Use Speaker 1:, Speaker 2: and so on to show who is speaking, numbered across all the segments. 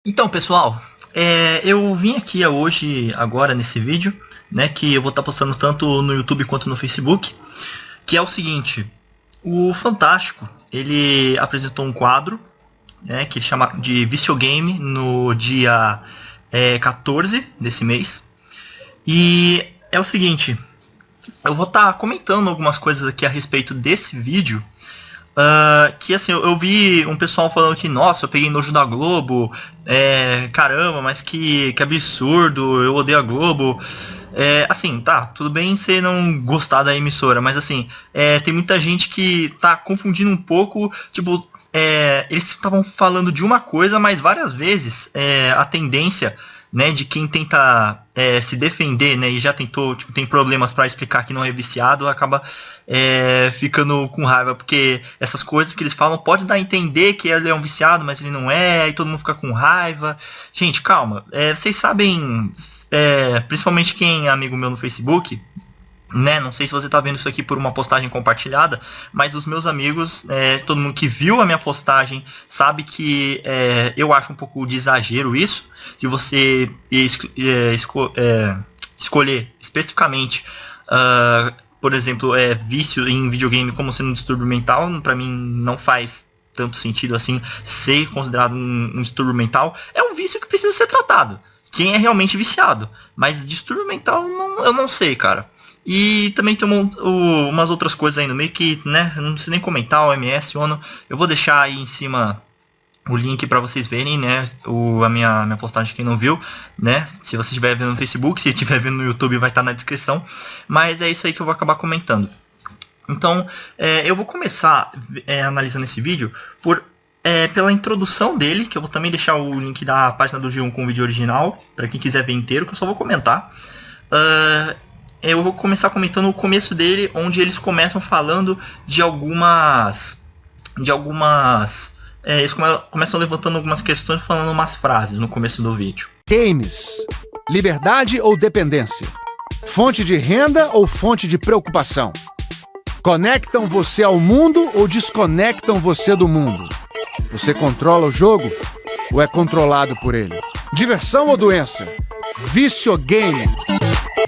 Speaker 1: Então, pessoal, eu vim aqui hoje, agora, nesse vídeo, né, que eu vou estar postando tanto no YouTube quanto no Facebook, que é o seguinte: o Fantástico, ele apresentou um quadro, né, que ele chama de Viciogame no dia 14 desse mês, e é o seguinte: eu vou estar comentando algumas coisas aqui a respeito desse vídeo. Que assim, eu vi um pessoal falando que, nossa, eu peguei nojo da Globo, caramba, mas que absurdo, eu odeio a Globo. Assim, tá, tudo bem você não gostar da emissora, mas assim, tem muita gente que tá confundindo um pouco, tipo, eles estavam falando de uma coisa, mas várias vezes a tendência, né, de quem tenta se defender, né, e já tentou, tipo, tem problemas para explicar que não é viciado, acaba ficando com raiva, porque essas coisas que eles falam pode dar a entender que ele é um viciado, mas ele não é, e todo mundo fica com raiva. Gente, calma, vocês sabem, principalmente quem é amigo meu no Facebook, né, não sei se você está vendo isso aqui por uma postagem compartilhada, mas os meus amigos, todo mundo que viu a minha postagem sabe que eu acho um pouco de exagero isso, de você escolher especificamente, por exemplo, vício em videogame como sendo um distúrbio mental. Para mim não faz tanto sentido assim ser considerado um distúrbio mental. É um vício que precisa ser tratado, quem é realmente viciado, mas distúrbio mental eu não sei, cara. E também tem umas outras coisas aí no meio que, né, eu não preciso nem comentar, o MS, ONU. Eu vou deixar aí em cima o link para vocês verem, né, a minha postagem, quem não viu, né, se você estiver vendo no Facebook, se estiver vendo no YouTube vai estar na descrição. Mas é isso aí que eu vou acabar comentando. Então, eu vou começar analisando esse vídeo pela introdução dele, que eu vou também deixar o link da página do G1 com o vídeo original, para quem quiser ver inteiro, que eu só vou comentar. Eu vou começar comentando o começo dele, onde eles começam falando de algumas... eles começam levantando algumas questões, falando umas frases no começo do vídeo.
Speaker 2: Games. Liberdade ou dependência? Fonte de renda ou fonte de preocupação? Conectam você ao mundo ou desconectam você do mundo? Você controla o jogo ou é controlado por ele? Diversão ou doença? Viciogame.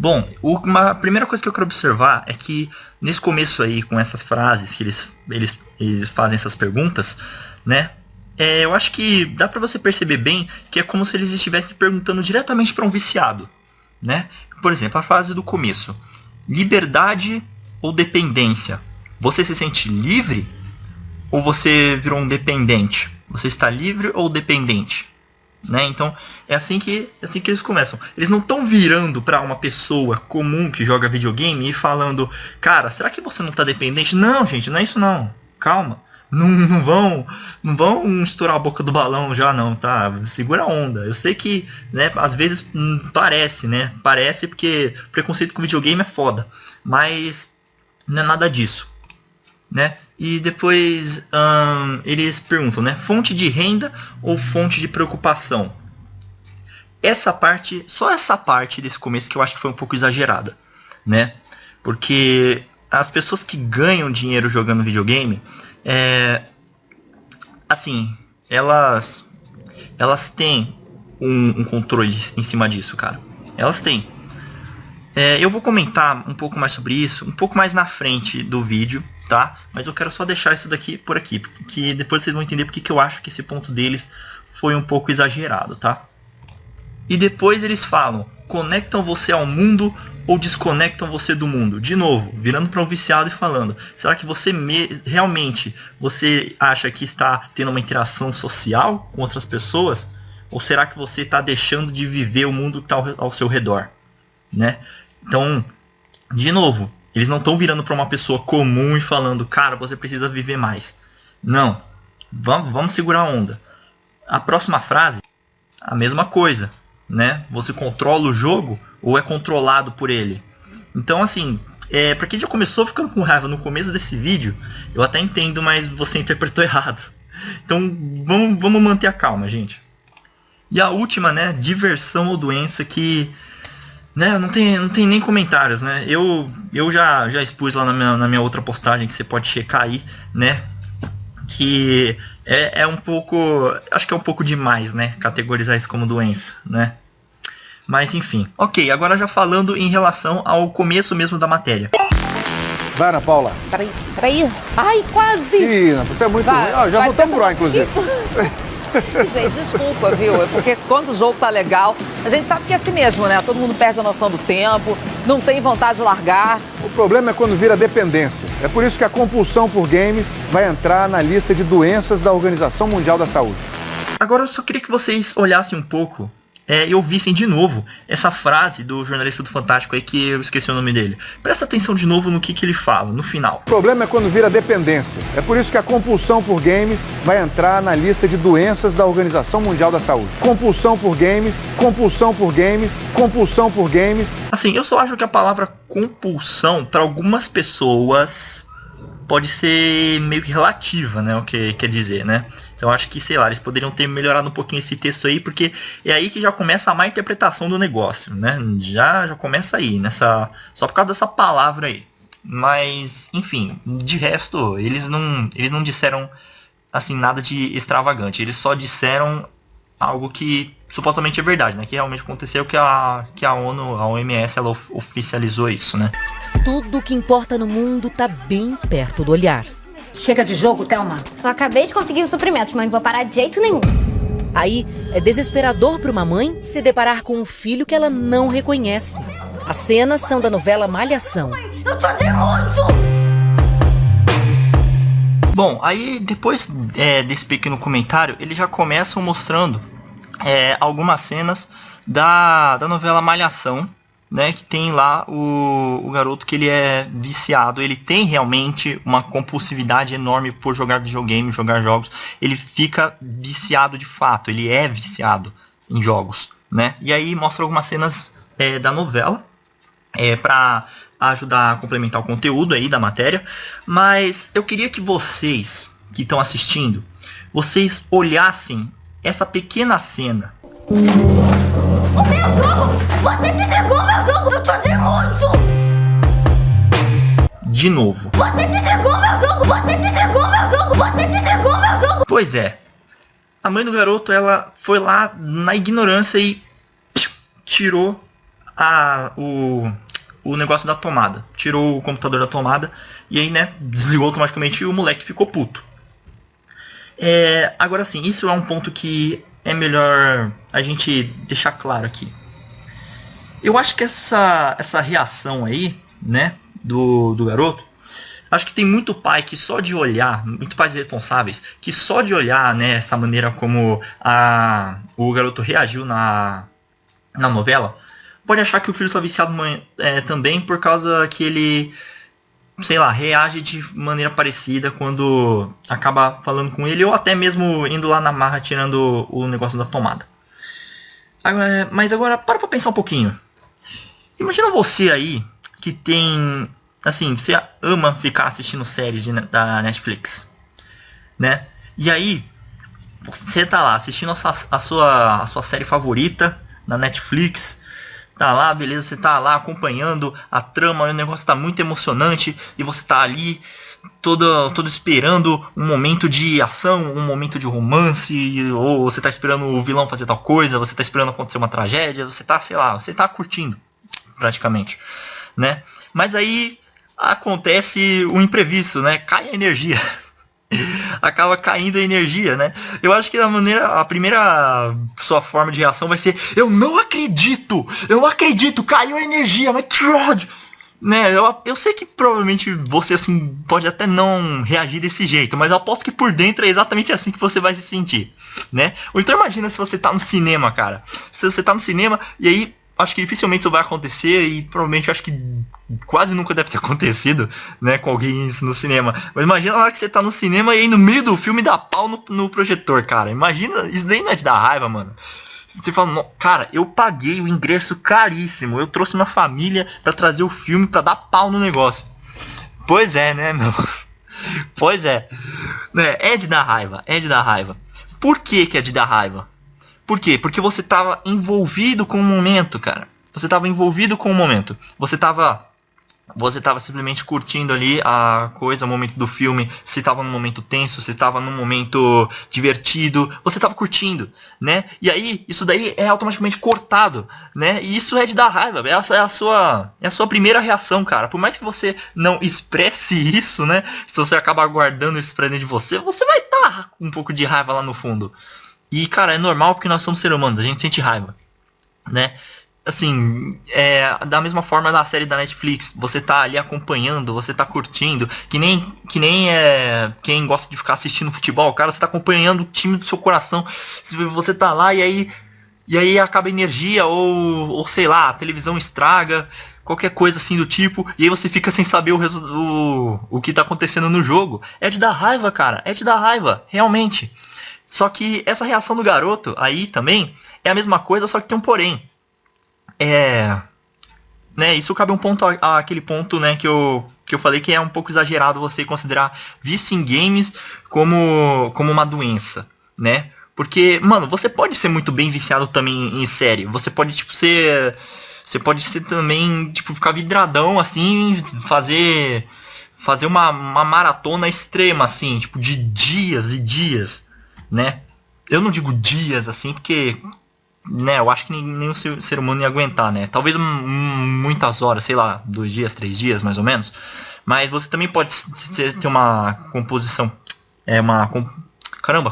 Speaker 1: Bom, uma primeira coisa que eu quero observar é que nesse começo aí, com essas frases que eles fazem essas perguntas, né? Eu acho que dá pra você perceber bem que é como se eles estivessem perguntando diretamente para um viciado, né? Por exemplo, a frase do começo: liberdade ou dependência? Você se sente livre ou você virou um dependente? Você está livre ou dependente? Né? Então é assim que eles começam. Eles não estão virando para uma pessoa comum que joga videogame e falando: cara, será que você não está dependente? Não, gente, não é isso não. Calma. Não vão estourar a boca do balão já não, tá? Segura a onda. Eu sei que, né, às vezes parece, né? Parece porque preconceito com videogame é foda. Mas não é nada disso, né? E depois eles perguntam, né? Fonte de renda ou fonte de preocupação? Só essa parte desse começo que eu acho que foi um pouco exagerada, né? Porque as pessoas que ganham dinheiro jogando videogame, assim, elas têm um controle em cima disso, cara. Elas têm. Eu vou comentar um pouco mais sobre isso, um pouco mais na frente do vídeo, tá? Mas eu quero só deixar isso daqui por aqui, porque depois vocês vão entender porque que eu acho que esse ponto deles foi um pouco exagerado, tá? E depois eles falam: conectam você ao mundo ou desconectam você do mundo? De novo, virando para um viciado e falando: será que você realmente você acha que está tendo uma interação social com outras pessoas? Ou será que você está deixando de viver o mundo que está ao seu redor, né? Então, de novo, eles não estão virando para uma pessoa comum e falando: cara, você precisa viver mais. Não, vamos segurar a onda. A próxima frase, a mesma coisa, né? Você controla o jogo ou é controlado por ele? Então, assim, para quem já começou ficando com raiva no começo desse vídeo, eu até entendo, mas você interpretou errado. Então, vamos manter a calma, gente. E a última, né? Diversão ou doença, que... né, não tem nem comentários, né? Eu já expus lá na minha outra postagem, que você pode checar aí, né? Que É um pouco... Acho que é um pouco demais, né? Categorizar isso como doença, né? Mas enfim. Ok, agora já falando em relação ao começo mesmo da matéria.
Speaker 2: Vai, Ana Paula.
Speaker 3: Peraí. Ai, quase!
Speaker 2: Ih, Ana, você é muito ruim. Já voltamos por lá, inclusive.
Speaker 3: Gente, desculpa, viu? É porque quando o jogo tá legal, a gente sabe que é assim mesmo, né? Todo mundo perde a noção do tempo, não tem vontade de largar.
Speaker 2: O problema é quando vira dependência. É por isso que a compulsão por games vai entrar na lista de doenças da Organização Mundial da Saúde.
Speaker 1: Agora eu só queria que vocês olhassem um pouco e ouvissem de novo essa frase do jornalista do Fantástico aí, que eu esqueci o nome dele. Presta atenção de novo no que ele fala, no final.
Speaker 2: O problema é quando vira dependência. É por isso que a compulsão por games vai entrar na lista de doenças da Organização Mundial da Saúde. Compulsão por games, compulsão por games, compulsão por games.
Speaker 1: Assim, eu só acho que a palavra compulsão, para algumas pessoas, pode ser meio que relativa, né? O que quer dizer, né? Então acho que, sei lá, eles poderiam ter melhorado um pouquinho esse texto aí, porque é aí que já começa a má interpretação do negócio, né? Já começa aí, só por causa dessa palavra aí. Mas, enfim, de resto, eles não disseram, assim, nada de extravagante. Eles só disseram algo que supostamente é verdade, né? Que realmente aconteceu, que a ONU, a OMS, ela oficializou isso, né?
Speaker 4: Tudo que importa no mundo tá bem perto do olhar.
Speaker 5: Chega de jogo, Thelma.
Speaker 6: Eu acabei de conseguir os suprimentos, mas não vou parar de jeito nenhum.
Speaker 4: Aí é desesperador para uma mãe se deparar com um filho que ela não reconhece. As cenas são da novela Malhação.
Speaker 6: Eu te odeio muito!
Speaker 1: Bom, aí depois desse pequeno comentário, eles já começam mostrando algumas cenas da novela Malhação, né, que tem lá o garoto que ele é viciado, ele tem realmente uma compulsividade enorme por jogar videogame, jogar jogos, ele fica viciado de fato, ele é viciado em jogos, né, e aí mostra algumas cenas da novela, para ajudar a complementar o conteúdo aí da matéria, mas eu queria que vocês, que estão assistindo, vocês olhassem essa pequena cena.
Speaker 6: O meu jogo! Você desligou o meu jogo! Eu te odeio muito!
Speaker 1: De novo.
Speaker 6: Você desligou o meu jogo! Você desligou o meu jogo! Você desligou o meu jogo!
Speaker 1: Pois é. A mãe do garoto, ela foi lá na ignorância e tirou o negócio da tomada. Tirou o computador da tomada e aí, né, desligou automaticamente e o moleque ficou puto. Agora sim, isso é um ponto que é melhor a gente deixar claro aqui. Eu acho que essa reação aí, né, do garoto, acho que tem muito pai que só de olhar, muito pais responsáveis, que só de olhar, né, essa maneira como o garoto reagiu na novela, pode achar que o filho está viciado também por causa que ele, sei lá, reage de maneira parecida quando acaba falando com ele, ou até mesmo indo lá na marra tirando o negócio da tomada. Mas agora, para pra pensar um pouquinho. Imagina você aí, que tem, assim, você ama ficar assistindo séries da Netflix, né? E aí, você tá lá assistindo a sua série favorita na Netflix, tá lá, beleza, você tá lá acompanhando a trama, o negócio tá muito emocionante e você tá ali todo esperando um momento de ação, um momento de romance, ou você tá esperando o vilão fazer tal coisa, você tá esperando acontecer uma tragédia, você tá, sei lá, você tá curtindo praticamente, né? Mas aí acontece o imprevisto, né? Cai a energia. Acaba caindo a energia, né? Eu acho que a primeira sua forma de reação vai ser: eu não acredito, caiu a energia, mas que ódio, né? Eu sei que provavelmente você, assim, pode até não reagir desse jeito, mas eu aposto que por dentro é exatamente assim que você vai se sentir, né? Ou então imagina se você tá no cinema, cara. Se você tá no cinema e aí, acho que dificilmente isso vai acontecer e provavelmente acho que quase nunca deve ter acontecido, né, com alguém isso no cinema. Mas imagina a hora que você tá no cinema e aí no meio do filme dá pau no projetor, cara. Imagina, isso daí não é de dar raiva, mano. Você fala, cara, eu paguei o ingresso caríssimo, eu trouxe minha família pra trazer o filme pra dar pau no negócio. Pois é, né, meu? Pois é. É de dar raiva, é de dar raiva. Por que é de dar raiva? Por quê? Porque você tava envolvido com o momento, cara. Você tava envolvido com o momento. Você tava você estava simplesmente curtindo ali a coisa, o momento do filme, se estava num momento tenso, se estava num momento divertido, você estava curtindo, né? E aí, isso daí é automaticamente cortado, né? E isso é de dar raiva, é a sua primeira reação, cara. Por mais que você não expresse isso, né? Se você acaba guardando isso pra dentro de você, você vai estar com um pouco de raiva lá no fundo. E, cara, é normal porque nós somos seres humanos, a gente sente raiva, né? Assim, da mesma forma da série da Netflix, você tá ali acompanhando, você tá curtindo, que nem quem gosta de ficar assistindo futebol, cara, você tá acompanhando o time do seu coração, você tá lá e aí acaba a energia, ou sei lá, a televisão estraga, qualquer coisa assim do tipo, e aí você fica sem saber o que tá acontecendo no jogo. É de dar raiva, cara, é de dar raiva, realmente. Só que essa reação do garoto aí também é a mesma coisa, só que tem um porém. Né, isso cabe um ponto àquele ponto, né, que eu falei que é um pouco exagerado você considerar vício em games como uma doença, né? Porque, mano, você pode ser muito bem viciado também em série. Você pode, tipo, você pode ser também, tipo, ficar vidradão, assim, fazer uma maratona extrema, assim, tipo, de dias e dias, né? Eu não digo dias, assim, porque... né, eu acho que nem o ser humano ia aguentar, né? Talvez muitas horas, sei lá, 2 dias, 3 dias, mais ou menos. Mas você também pode ter uma composição,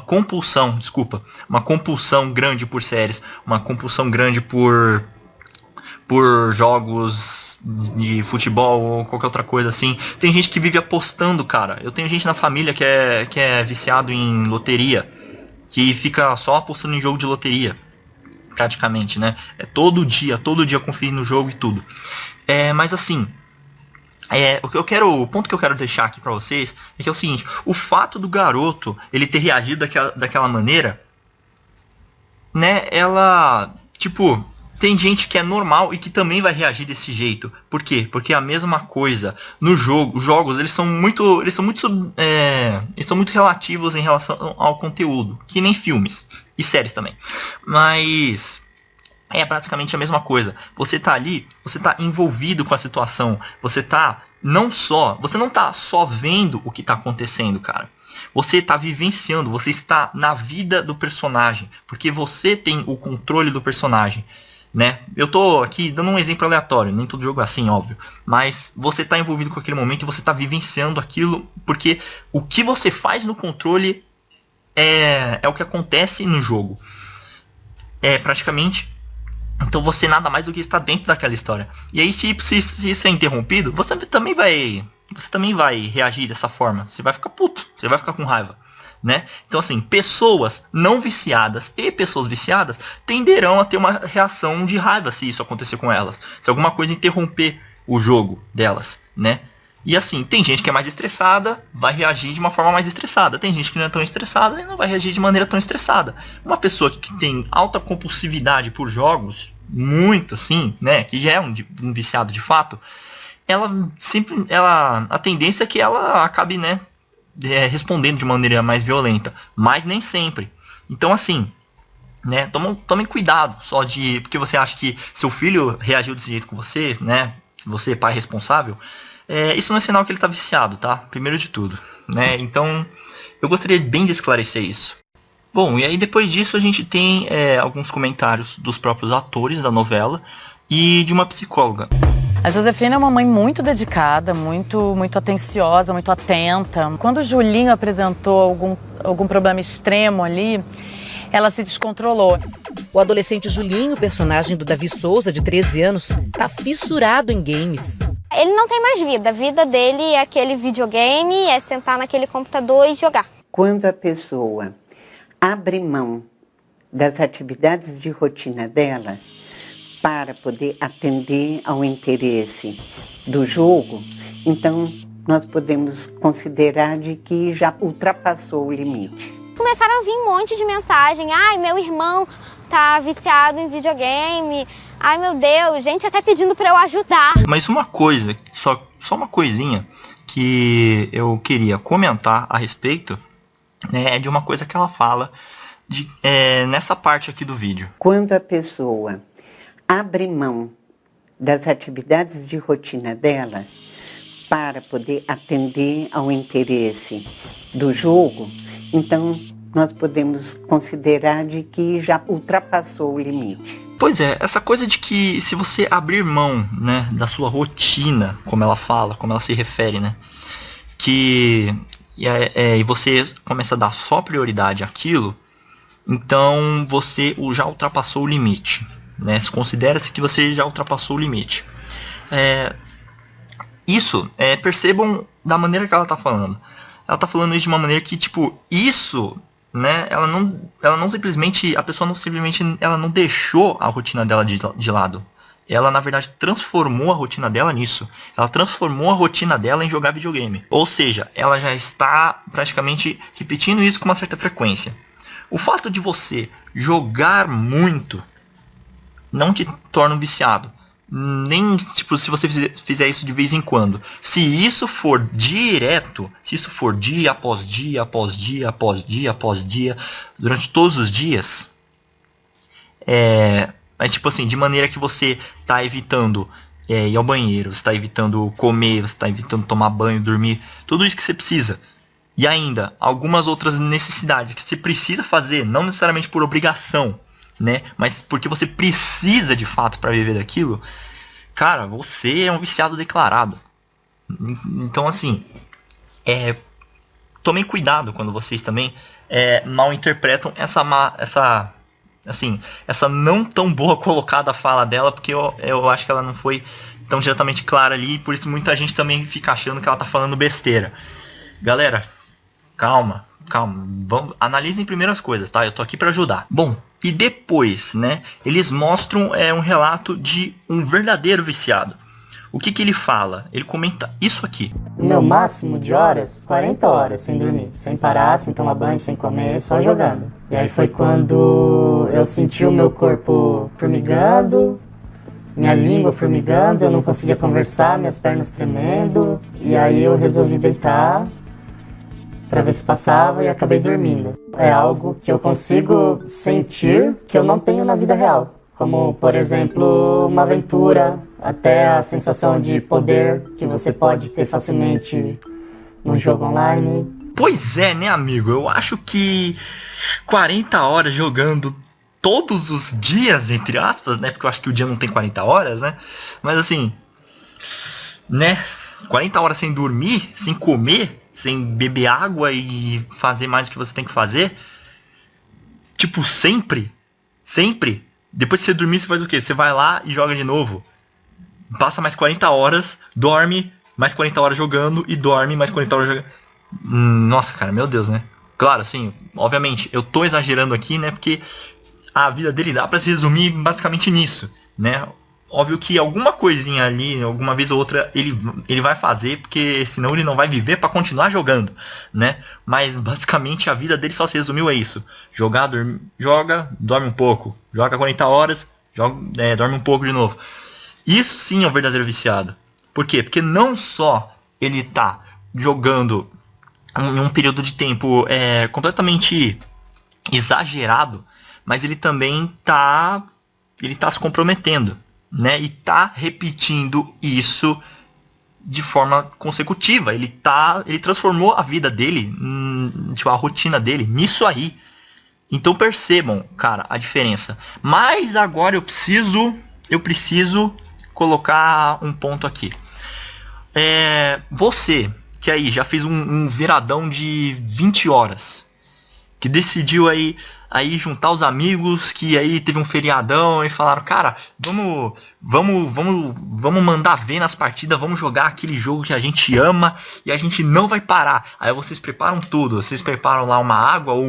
Speaker 1: compulsão, desculpa. Uma compulsão grande por séries, uma compulsão grande por jogos de futebol ou qualquer outra coisa assim. Tem gente que vive apostando, cara. Eu tenho gente na família que é viciado em loteria, que fica só apostando em jogo de loteria. Praticamente, né? É todo dia conferindo o jogo e tudo. Mas assim, o ponto que eu quero deixar aqui pra vocês é que é o seguinte: o fato do garoto ele ter reagido daquela maneira, né? Ela, tipo, tem gente que é normal e que também vai reagir desse jeito. Por quê? Porque é a mesma coisa no jogo. Os jogos eles são muito relativos em relação ao conteúdo, que nem filmes e séries também. Mas é praticamente a mesma coisa. Você tá ali, você tá envolvido com a situação. Você não tá só vendo o que tá acontecendo, cara. Você tá vivenciando, você está na vida do personagem, porque você tem o controle do personagem, né? Eu tô aqui dando um exemplo aleatório, nem todo jogo é assim, óbvio, mas você tá envolvido com aquele momento e você tá vivenciando aquilo, porque o que você faz no controle é o que acontece no jogo. Praticamente. Então você nada mais do que está dentro daquela história. E aí se isso é interrompido, você também vai reagir dessa forma. Você vai ficar puto, você vai ficar com raiva, né? Então assim, pessoas não viciadas e pessoas viciadas tenderão a ter uma reação de raiva se isso acontecer com elas. Se alguma coisa interromper o jogo delas, né? E assim, tem gente que é mais estressada, vai reagir de uma forma mais estressada. Tem gente que não é tão estressada e não vai reagir de maneira tão estressada. Uma pessoa que tem alta compulsividade por jogos, muito assim, né, que já é um viciado de fato, a tendência é que ela acabe, né, respondendo de maneira mais violenta, mas nem sempre. Então assim, né, tomem cuidado porque você acha que seu filho reagiu desse jeito com você, né, você pai responsável. Isso não é sinal que ele está viciado, tá? Primeiro de tudo, né? Então, eu gostaria bem de esclarecer isso. Bom, e aí depois disso a gente tem alguns comentários dos próprios atores da novela e de uma psicóloga.
Speaker 7: A Josefina é uma mãe muito dedicada, muito atenciosa, muito atenta. Quando o Julinho apresentou algum problema extremo ali, ela se descontrolou.
Speaker 4: O adolescente Julinho, personagem do Davi Souza, de 13 anos, tá fissurado em games.
Speaker 6: Ele não tem mais vida. A vida dele é aquele videogame, é sentar naquele computador e jogar.
Speaker 8: Quando a pessoa abre mão das atividades de rotina dela para poder atender ao interesse do jogo, então nós podemos considerar de que já ultrapassou o limite.
Speaker 6: Começaram a vir um monte de mensagem. Ai, meu irmão tá viciado em videogame. Ai, meu Deus, gente até pedindo pra eu ajudar.
Speaker 1: Mas uma coisa, só uma coisinha que eu queria comentar a respeito, né, é de uma coisa que ela fala nessa parte aqui do vídeo.
Speaker 8: Quando a pessoa abre mão das atividades de rotina dela para poder atender ao interesse do jogo, então nós podemos considerar de que já ultrapassou o limite.
Speaker 1: Pois é, essa coisa de que se você abrir mão, né, da sua rotina, como ela fala, como ela se refere, né, e você começa a dar só prioridade àquilo, então você já ultrapassou o limite, né, considera-se que você já ultrapassou o limite. Percebam da maneira que ela tá falando. Ela tá falando isso de uma maneira que, tipo, isso, né, ela não simplesmente, a pessoa não simplesmente, ela não deixou a rotina dela de lado. Ela, na verdade, transformou a rotina dela nisso. Ela transformou a rotina dela em jogar videogame. Ou seja, ela já está praticamente repetindo isso com uma certa frequência. O fato de você jogar muito não te torna um viciado. Nem, tipo, se você fizer isso de vez em quando. Se isso for direto, se isso for dia após dia, após dia, após dia, após dia, durante todos os dias, mas tipo assim, de maneira que você tá evitando ir ao banheiro, você tá evitando comer, você tá evitando tomar banho, dormir, tudo isso que você precisa. E ainda, algumas outras necessidades que você precisa fazer, não necessariamente por obrigação, né, mas porque você precisa de fato para viver daquilo, cara, você é um viciado declarado. Então, assim, tomem cuidado quando vocês também mal interpretam essa não tão boa colocada fala dela, porque eu acho que ela não foi tão diretamente clara ali, e por isso muita gente também fica achando que ela tá falando besteira. Galera, calma, analisem primeiro as coisas, tá? Eu tô aqui para ajudar. Bom, e depois, né, eles mostram um relato de um verdadeiro viciado. O que ele fala? Ele comenta isso aqui.
Speaker 9: O meu máximo de horas, 40 horas sem dormir, sem parar, sem tomar banho, sem comer, só jogando. E aí foi quando eu senti o meu corpo formigando, minha língua formigando, eu não conseguia conversar, minhas pernas tremendo. E aí eu resolvi deitar para ver se passava e acabei dormindo. É algo que eu consigo sentir que eu não tenho na vida real. Como, por exemplo, uma aventura, até a sensação de poder que você pode ter facilmente num jogo online.
Speaker 1: Pois é, né, amigo? Eu acho que 40 horas jogando todos os dias, entre aspas, né? Porque eu acho que o dia não tem 40 horas, né? Mas assim, né? 40 horas sem dormir, sem comer, sem beber água e fazer mais do que você tem que fazer. Tipo, sempre. Depois que você dormir, você faz o quê? Você vai lá e joga de novo. Passa mais 40 horas, dorme, mais 40 horas jogando e dorme, mais 40 horas jogando. Nossa, cara, meu Deus, né? Claro, assim, obviamente, eu tô exagerando aqui, né? Porque a vida dele dá pra se resumir basicamente nisso, né? Óbvio que alguma coisinha ali, alguma vez ou outra, ele vai fazer, porque senão ele não vai viver para continuar jogando, né? Mas basicamente a vida dele só se resumiu a isso. Joga, dorme um pouco. Joga 40 horas, dorme um pouco de novo. Isso sim é um verdadeiro viciado. Por quê? Porque não só ele tá jogando em um período de tempo completamente exagerado, mas ele também tá se comprometendo, né? E tá repetindo isso de forma consecutiva. Ele transformou a vida dele, tipo, a rotina dele nisso aí. Então percebam, cara, a diferença. Mas agora eu preciso colocar um ponto aqui. Você que aí já fez um viradão de 20 horas, que decidiu aí juntar os amigos, que aí teve um feriadão e falaram, cara, vamos mandar ver nas partidas, vamos jogar aquele jogo que a gente ama e a gente não vai parar. Aí vocês preparam tudo, vocês preparam lá uma água ou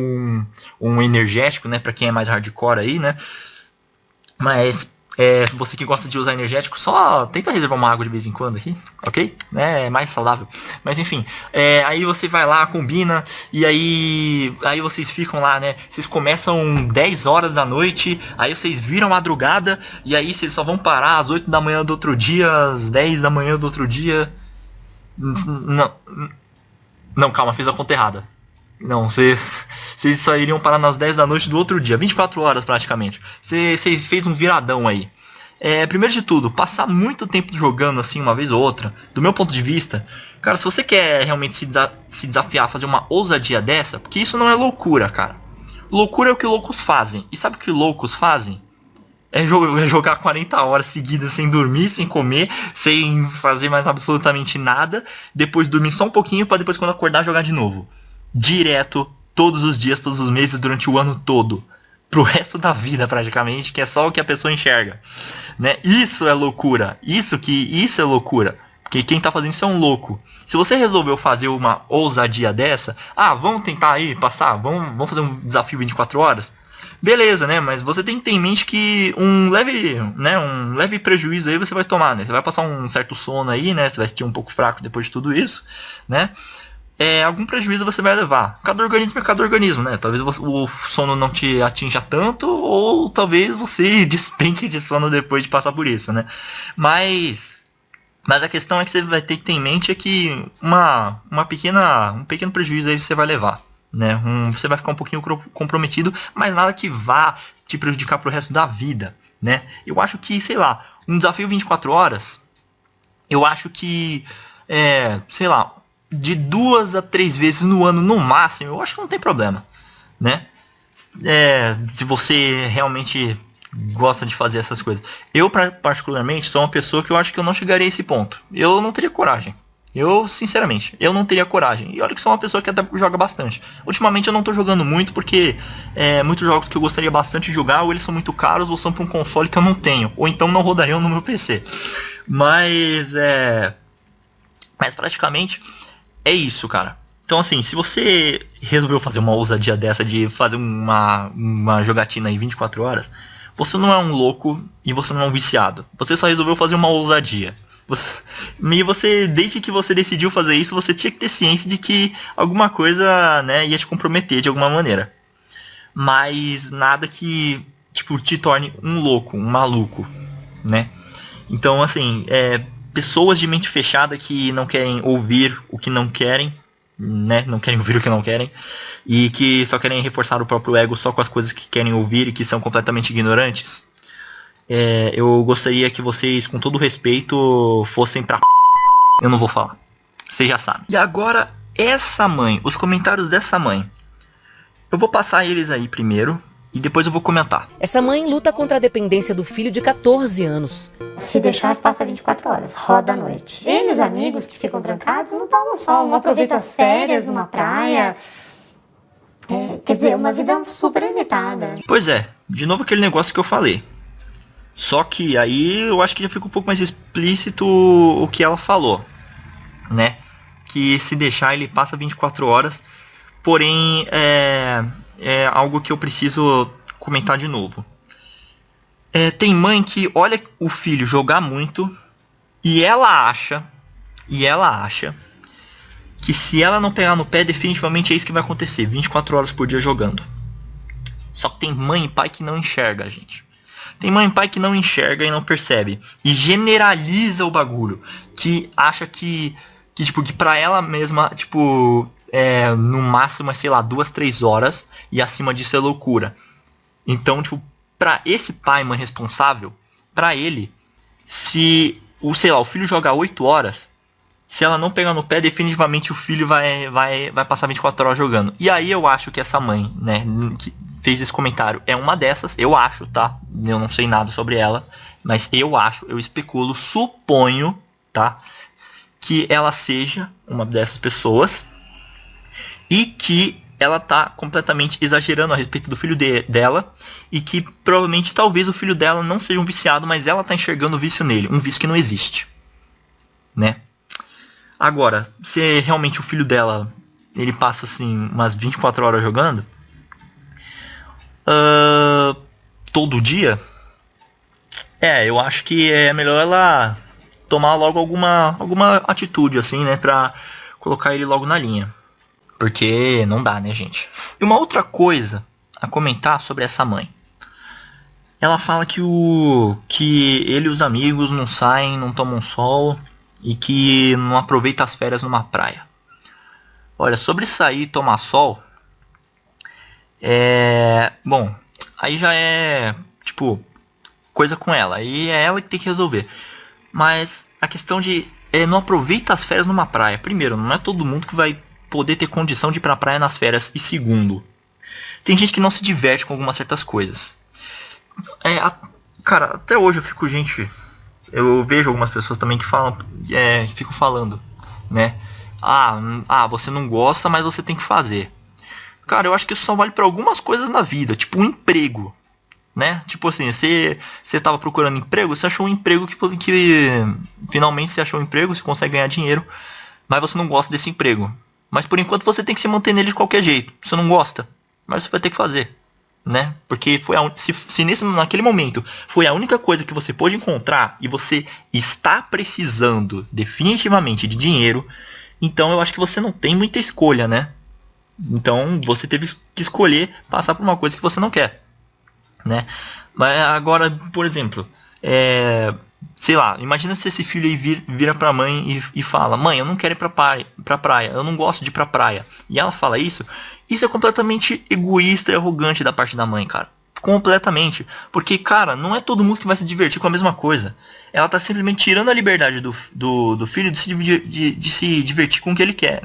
Speaker 1: um energético, né, pra quem é mais hardcore aí, né, mas você que gosta de usar energético, só tenta reservar uma água de vez em quando aqui, ok? É mais saudável. Mas enfim, aí você vai lá, combina, e aí vocês ficam lá, né? Vocês começam 10 horas da noite, aí vocês viram a madrugada, e aí vocês só vão parar às 8 da manhã do outro dia, às 10 da manhã do outro dia. Não, calma, fiz a conta errada. Não, vocês só iriam parar nas 10 da noite do outro dia, 24 horas praticamente. Você fez um viradão aí. Primeiro de tudo, passar muito tempo jogando assim uma vez ou outra, do meu ponto de vista, cara, se você quer realmente se desafiar a fazer uma ousadia dessa, porque isso não é loucura, cara. Loucura é o que loucos fazem. E sabe o que loucos fazem? É jogar 40 horas seguidas sem dormir, sem comer, sem fazer mais absolutamente nada, depois dormir só um pouquinho para depois quando acordar jogar de novo. Direto, todos os dias, todos os meses, durante o ano todo. Pro resto da vida praticamente, que é só o que a pessoa enxerga, né? Isso é loucura, isso é loucura, porque quem tá fazendo isso é um louco. Se você resolveu fazer uma ousadia dessa, vamos tentar aí passar, vamos fazer um desafio 24 horas, beleza, né? Mas você tem que ter em mente que um leve prejuízo aí você vai tomar, né? Você vai passar um certo sono aí, né? Você vai sentir um pouco fraco depois de tudo isso, né? Algum prejuízo você vai levar. Cada organismo é cada organismo, né? Talvez o sono não te atinja tanto, ou talvez você despenque de sono depois de passar por isso, né? Mas a questão é que você vai ter que ter em mente que um pequeno prejuízo aí você vai levar, né? Você vai ficar um pouquinho comprometido, mas nada que vá te prejudicar pro resto da vida, né? Eu acho que, sei lá, um desafio 24 horas, eu acho que, de 2 a 3 vezes no ano no máximo, eu acho que não tem problema, né? Se você realmente gosta de fazer essas coisas. Eu, particularmente, sou uma pessoa que eu acho que eu não chegaria a esse ponto. Eu não teria coragem. Sinceramente, eu não teria coragem. E olha que sou uma pessoa que até joga bastante. Ultimamente eu não tô jogando muito porque muitos jogos que eu gostaria bastante de jogar, ou eles são muito caros, ou são para um console que eu não tenho. Ou então não rodariam no meu PC. Mas praticamente é isso, cara. Então assim, se você resolveu fazer uma ousadia dessa de fazer uma jogatina aí 24 horas, você não é um louco e você não é um viciado. Você só resolveu fazer uma ousadia. Desde que você decidiu fazer isso, você tinha que ter ciência de que alguma coisa, né, ia te comprometer de alguma maneira. Mas nada que, te torne um louco, um maluco, né? Então, assim, pessoas de mente fechada que não querem ouvir o que não querem, né? Não querem ouvir o que não querem. E que só querem reforçar o próprio ego só com as coisas que querem ouvir e que são completamente ignorantes. Eu gostaria que vocês, com todo respeito, fossem pra... Eu não vou falar. Vocês já sabem. E agora, essa mãe, os comentários dessa mãe. Eu vou passar eles aí primeiro e depois eu vou comentar.
Speaker 4: Essa mãe luta contra a dependência do filho de 14 anos.
Speaker 9: Se deixar, passa 24 horas, roda a noite. Ele e os amigos que ficam trancados não tomam sol, não aproveitam as férias numa praia. Quer dizer, uma vida super limitada.
Speaker 1: Pois é, de novo aquele negócio que eu falei. Só que aí eu acho que já fica um pouco mais explícito o que ela falou, né? Que se deixar ele passa 24 horas, porém é algo que eu preciso comentar de novo. Tem mãe que olha o filho jogar muito e ela acha que se ela não pegar no pé, definitivamente é isso que vai acontecer, 24 horas por dia jogando. Só que tem mãe e pai que não enxerga, gente. Tem mãe e pai que não enxerga e não percebe. E generaliza o bagulho. Que acha que pra ela mesma, no máximo, 2, 3 horas. E acima disso é loucura. Então, pra esse pai, mãe responsável, pra ele, se o filho jogar 8 horas, se ela não pegar no pé, definitivamente o filho vai passar 24 horas jogando. E aí eu acho que essa mãe, né, que fez esse comentário é uma dessas, eu acho, tá? Eu não sei nada sobre ela, mas eu especulo, suponho, tá? Que ela seja uma dessas pessoas e que ela tá completamente exagerando a respeito do filho dela e que provavelmente, talvez o filho dela não seja um viciado, mas ela tá enxergando o vício nele, um vício que não existe, né? Agora, se realmente o filho dela, ele passa assim umas 24 horas jogando, todo dia, eu acho que é melhor ela tomar logo alguma atitude assim, né, pra colocar ele logo na linha, porque não dá, né, gente. E uma outra coisa a comentar sobre essa mãe, ela fala que ele e os amigos não saem, não tomam sol e que não aproveita as férias numa praia. Olha, sobre sair e tomar sol, bom, aí já é, coisa com ela. E é ela que tem que resolver. Mas a questão de não aproveita as férias numa praia. Primeiro, não é todo mundo que vai poder ter condição de ir pra praia nas férias. E segundo, tem gente que não se diverte com algumas certas coisas. Cara, até hoje eu vejo algumas pessoas também que falam, ficam falando, né? Você não gosta, mas você tem que fazer. Cara, eu acho que isso só vale pra algumas coisas na vida, tipo um emprego, né? Tipo assim, você tava procurando emprego, você achou um emprego que finalmente você achou um emprego, você consegue ganhar dinheiro, mas você não gosta desse emprego. Mas por enquanto você tem que se manter nele de qualquer jeito. Você não gosta, mas você vai ter que fazer, né? Porque se naquele momento foi a única coisa que você pôde encontrar e você está precisando definitivamente de dinheiro, então eu acho que você não tem muita escolha, né? Então você teve que escolher passar por uma coisa que você não quer, né? Mas agora, por exemplo, sei lá, imagina se esse filho aí vira pra mãe e fala: mãe, eu não quero ir pra praia, eu não gosto de ir pra praia. E ela fala isso é completamente egoísta e arrogante da parte da mãe, cara. Completamente. Porque, cara, não é todo mundo que vai se divertir com a mesma coisa. Ela tá simplesmente tirando a liberdade do filho de se divertir com o que ele quer.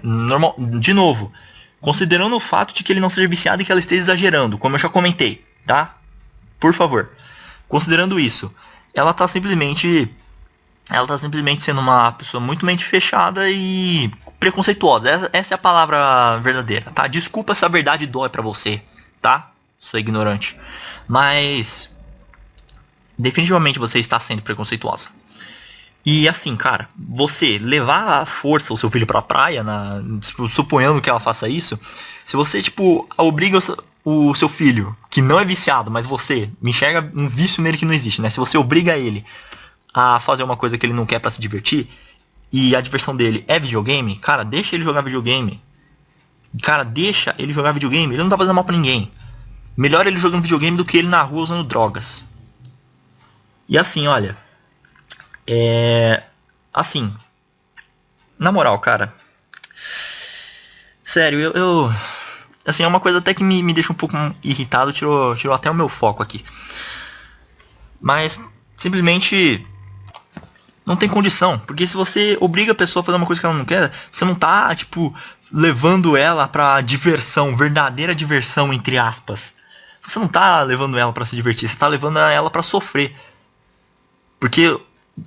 Speaker 1: De novo, considerando o fato de que ele não seja viciado e que ela esteja exagerando, como eu já comentei, tá? Por favor. Considerando isso, ela tá simplesmente sendo uma pessoa muito mente fechada e preconceituosa. Essa é a palavra verdadeira, tá? Desculpa se a verdade dói pra você, tá? Sou ignorante. Mas definitivamente você está sendo preconceituosa. E assim, cara, você levar à força o seu filho pra praia, suponhando que ela faça isso, se você, obriga o seu filho, que não é viciado, mas você enxerga um vício nele que não existe, né? Se você obriga ele a fazer uma coisa que ele não quer pra se divertir, e a diversão dele é videogame, cara, deixa ele jogar videogame. Cara, deixa ele jogar videogame, ele não tá fazendo mal pra ninguém. Melhor ele jogando videogame do que ele na rua usando drogas. E assim, olha, assim, na moral, cara, sério, assim, é uma coisa até que me deixa um pouco irritado, tirou até o meu foco aqui. Mas, simplesmente, não tem condição. Porque se você obriga a pessoa a fazer uma coisa que ela não quer, você não tá, levando ela pra diversão, verdadeira diversão, entre aspas. Você não tá levando ela pra se divertir, você tá levando ela pra sofrer. Porque,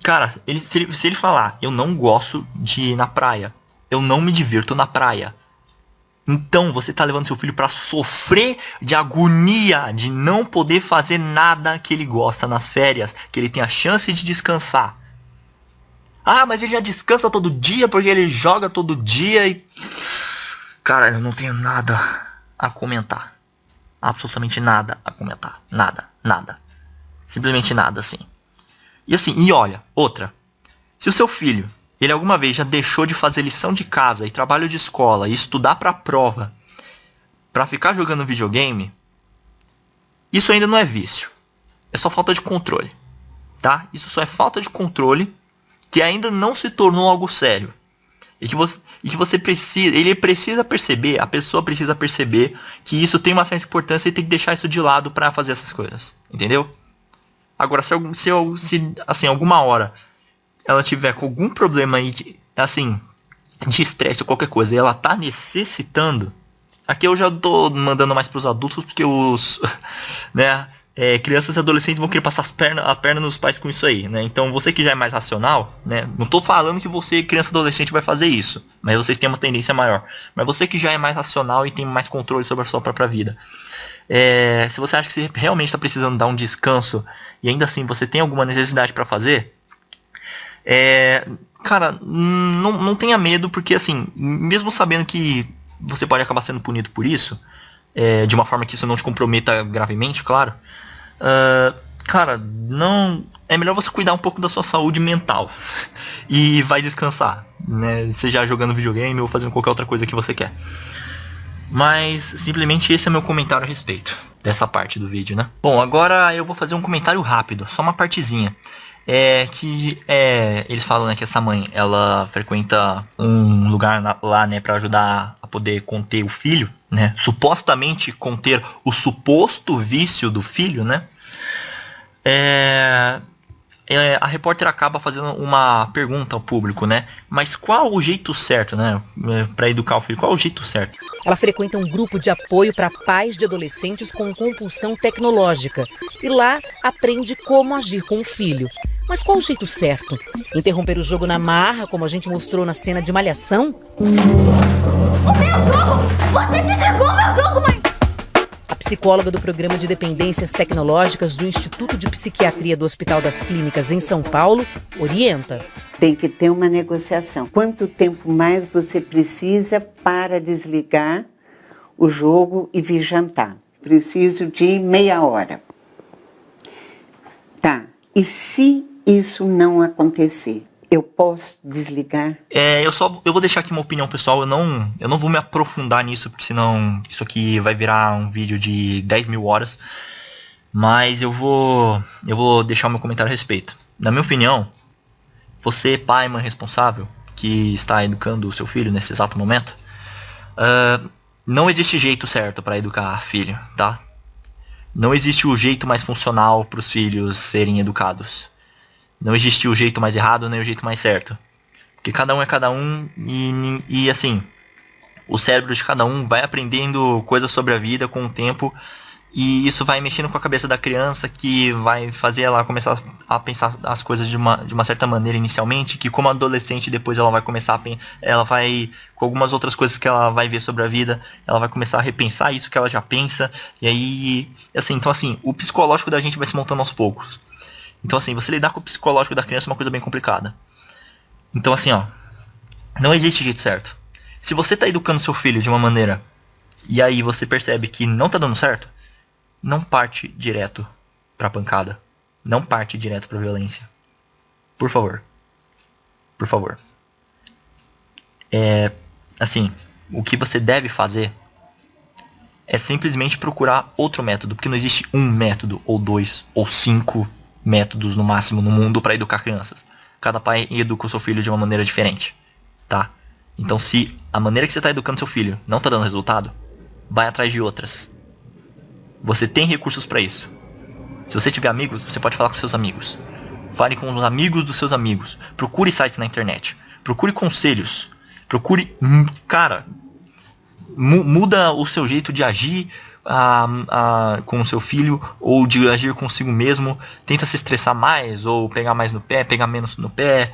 Speaker 1: cara, se ele falar: eu não gosto de ir na praia, eu não me divirto na praia, então você tá levando seu filho pra sofrer de agonia de não poder fazer nada que ele gosta nas férias, que ele tem a chance de descansar. Mas ele já descansa todo dia porque ele joga todo dia e... Cara, eu não tenho nada a comentar. Absolutamente nada a comentar. Nada. Simplesmente nada, assim. E olha, outra. Se o seu filho, ele alguma vez já deixou de fazer lição de casa e trabalho de escola e estudar pra prova pra ficar jogando videogame, isso ainda não é vício. É só falta de controle, tá? Isso só é falta de controle que ainda não se tornou algo sério. E que você precisa, a pessoa precisa perceber que isso tem uma certa importância e tem que deixar isso de lado pra fazer essas coisas. Entendeu? Agora, se assim, alguma hora ela tiver com algum problema aí, de estresse ou qualquer coisa, e ela tá necessitando, aqui eu já tô mandando mais pros adultos, porque crianças e adolescentes vão querer passar a perna nos pais com isso aí, né? Então você que já é mais racional, né? Não tô falando que você, criança e adolescente, vai fazer isso, mas vocês têm uma tendência maior. Mas você que já é mais racional e tem mais controle sobre a sua própria vida, se você acha que você realmente está precisando dar um descanso e ainda assim você tem alguma necessidade para fazer, cara, não tenha medo, porque assim, mesmo sabendo que você pode acabar sendo punido por isso, de uma forma que isso não te comprometa gravemente, claro, cara, não, é melhor você cuidar um pouco da sua saúde mental e vai descansar, né? Seja jogando videogame ou fazendo qualquer outra coisa que você quer. Mas simplesmente esse é meu comentário a respeito dessa parte do vídeo, né? Bom, agora eu vou fazer um comentário rápido, só uma partezinha. Eles falam, né, que essa mãe, ela frequenta um lugar lá, né, pra ajudar a poder conter o filho, né? Supostamente conter o suposto vício do filho, né? a repórter acaba fazendo uma pergunta ao público, né? Mas qual o jeito certo, né? Para educar o filho, qual o jeito certo?
Speaker 4: Ela frequenta um grupo de apoio para pais de adolescentes com compulsão tecnológica. E lá aprende como agir com o filho. Mas qual o jeito certo? Interromper o jogo na marra, como a gente mostrou na cena de Malhação?
Speaker 6: O meu jogo! Você desligou meu jogo, mãe!
Speaker 4: A psicóloga do Programa de Dependências Tecnológicas do Instituto de Psiquiatria do Hospital das Clínicas em São Paulo orienta.
Speaker 8: Tem que ter uma negociação. Quanto tempo mais você precisa para desligar o jogo e vir jantar? Preciso de meia hora. Tá. E se isso não acontecer, eu posso desligar?
Speaker 1: Eu vou deixar aqui uma opinião pessoal, eu não vou me aprofundar nisso, porque senão isso aqui vai virar um vídeo de 10 mil horas. Mas eu vou deixar o meu comentário a respeito. Na minha opinião, você, pai, mãe responsável, que está educando o seu filho nesse exato momento, não existe jeito certo para educar filho, tá? Não existe o jeito mais funcional para os filhos serem educados. Não existe o jeito mais errado nem o jeito mais certo. Porque cada um é cada um e assim, o cérebro de cada um vai aprendendo coisas sobre a vida com o tempo. E isso vai mexendo com a cabeça da criança, que vai fazer ela começar a pensar as coisas de uma certa maneira inicialmente. Que como adolescente depois ela vai começar ela vai, com algumas outras coisas que ela vai ver sobre a vida, ela vai começar a repensar isso que ela já pensa. E aí, assim, então assim, o psicológico da gente vai se montando aos poucos. Então assim, você lidar com o psicológico da criança é uma coisa bem complicada. Então assim, não existe jeito certo. Se você está educando seu filho de uma maneira e aí você percebe que não está dando certo, não parte direto pra pancada. Não parte direto pra violência. Por favor. Por favor. Assim, o que você deve fazer é simplesmente procurar outro método, porque não existe um método, ou 2, ou 5 métodos no máximo no mundo para educar crianças. Cada pai educa o seu filho de uma maneira diferente, tá? Então se a maneira que você está educando seu filho não está dando resultado, vai atrás de outras. Você tem recursos para isso. Se você tiver amigos, você pode falar com seus amigos. Fale com os amigos dos seus amigos. Procure sites na internet. Procure conselhos. Procure... Cara, muda o seu jeito de agir com o seu filho, ou de agir consigo mesmo. Tenta se estressar mais, ou pegar mais no pé, pegar menos no pé.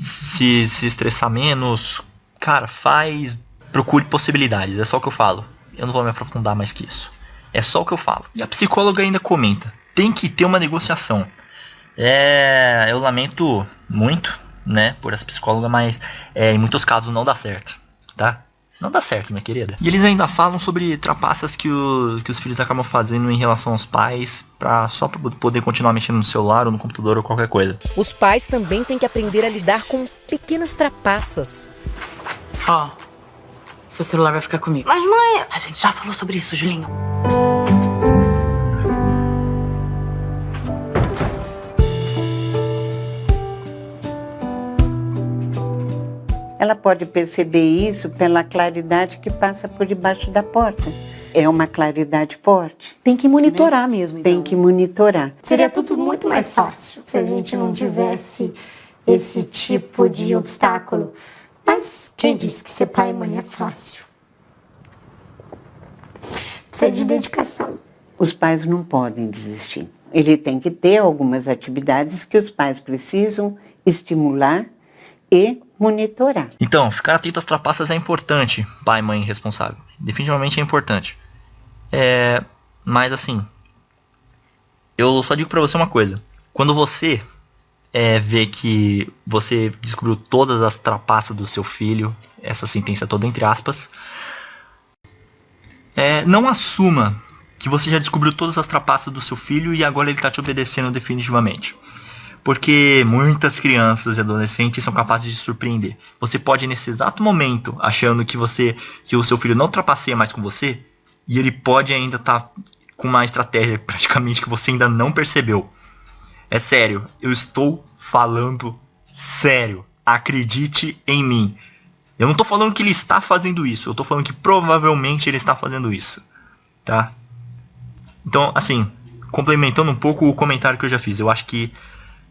Speaker 1: Se estressar menos. Cara, procure possibilidades. É só o que eu falo. Eu não vou me aprofundar mais que isso. É só o que eu falo. E a psicóloga ainda comenta. Tem que ter uma negociação. Eu lamento muito, né, por essa psicóloga, mas em muitos casos não dá certo, tá? Não dá certo, minha querida. E eles ainda falam sobre trapaças que os filhos acabam fazendo em relação aos pais, só pra poder continuar mexendo no celular ou no computador ou qualquer coisa.
Speaker 4: Os pais também têm que aprender a lidar com pequenas trapaças.
Speaker 7: Seu celular vai ficar comigo.
Speaker 6: Mas mãe...
Speaker 7: A gente já falou sobre isso, Julinho.
Speaker 8: Ela pode perceber isso pela claridade que passa por debaixo da porta. É uma claridade forte.
Speaker 4: Tem que monitorar mesmo, então.
Speaker 8: Tem que monitorar.
Speaker 5: Seria tudo muito mais fácil se a gente não tivesse esse tipo de obstáculo. Mas quem disse que ser pai e mãe é fácil? Precisa de dedicação.
Speaker 8: Os pais não podem desistir. Ele tem que ter algumas atividades que os pais precisam estimular e monitorar.
Speaker 1: Então, ficar atento às trapaças é importante, pai e mãe responsável. Definitivamente é importante. Mas assim, eu só digo pra você uma coisa. Quando você vê que você descobriu todas as trapaças do seu filho, essa sentença toda entre aspas, não assuma que você já descobriu todas as trapaças do seu filho e agora ele está te obedecendo definitivamente. Porque muitas crianças e adolescentes são capazes de surpreender. Você pode, nesse exato momento, achando que o seu filho não trapaceia mais com você, e ele pode ainda estar com uma estratégia praticamente que você ainda não percebeu. É sério, eu estou falando sério. Acredite em mim. Eu não estou falando que ele está fazendo isso, eu estou falando que provavelmente ele está fazendo isso. Tá? Então, assim, complementando um pouco o comentário que eu já fiz, eu acho que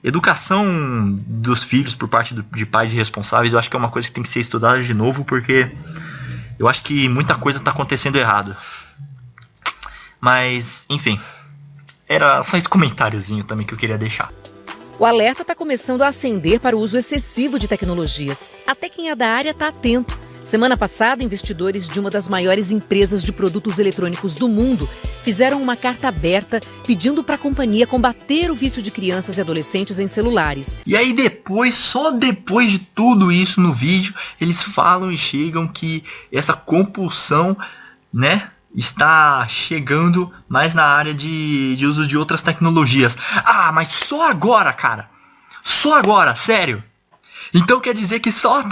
Speaker 1: educação dos filhos por parte de pais irresponsáveis, eu acho que é uma coisa que tem que ser estudada de novo, porque eu acho que muita coisa está acontecendo errado. Mas, enfim, era só esse comentáriozinho também que eu queria deixar.
Speaker 4: O alerta está começando a acender para o uso excessivo de tecnologias. Até quem é da área está atento. Semana passada, investidores de uma das maiores empresas de produtos eletrônicos do mundo fizeram uma carta aberta pedindo para a companhia combater o vício de crianças e adolescentes em celulares.
Speaker 1: E aí depois, só depois de tudo isso no vídeo, eles falam e chegam que essa compulsão, né, está chegando mais na área de uso de outras tecnologias. Ah, mas só agora, cara. Só agora, sério. Então quer dizer que só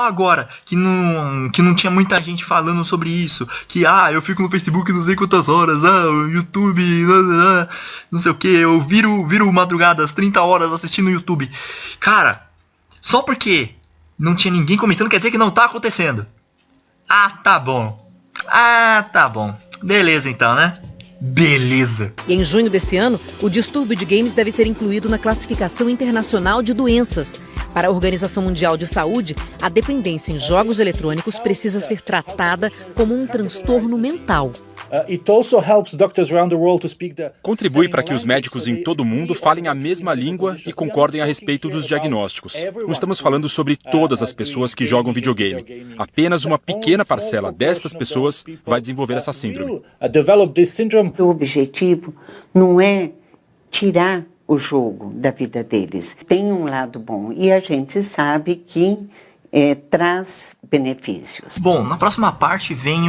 Speaker 1: agora, que não tinha muita gente falando sobre isso. Que, eu fico no Facebook não sei quantas horas, o YouTube, não sei o que, eu viro madrugadas, 30 horas assistindo o YouTube. Cara, só porque não tinha ninguém comentando quer dizer que não tá acontecendo. Tá bom. Tá bom. Beleza então, né? Beleza.
Speaker 4: E em junho desse ano, o distúrbio de games deve ser incluído na Classificação Internacional de Doenças. Para a Organização Mundial de Saúde, a dependência em jogos eletrônicos precisa ser tratada como um transtorno mental.
Speaker 10: Contribui para que os médicos em todo o mundo falem a mesma língua e concordem a respeito dos diagnósticos. Não estamos falando sobre todas as pessoas que jogam videogame. Apenas uma pequena parcela destas pessoas vai desenvolver essa síndrome.
Speaker 8: O objetivo não é tirar o jogo da vida deles. Tem um lado bom e a gente sabe que traz benefícios.
Speaker 1: Bom, na próxima parte vem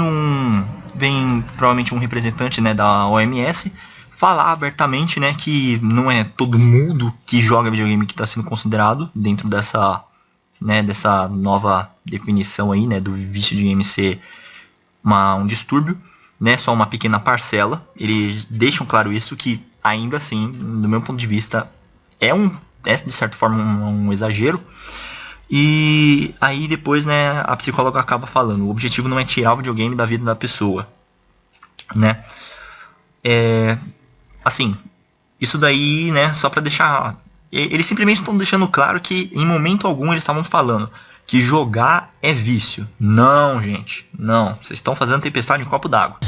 Speaker 1: provavelmente um representante, né, da OMS falar abertamente, né, que não é todo mundo que joga videogame que está sendo considerado dentro dessa nova definição aí, né, do vício de game ser um distúrbio, né, só uma pequena parcela. Eles deixam claro isso, que ainda assim, do meu ponto de vista, é de certa forma um exagero. E aí depois, né, a psicóloga acaba falando, o objetivo não é tirar o videogame da vida da pessoa, né? Assim, isso daí, né, só pra deixar... Eles simplesmente estão deixando claro que em momento algum eles estavam falando que jogar é vício. Não, gente, não. Vocês estão fazendo tempestade em copo d'água.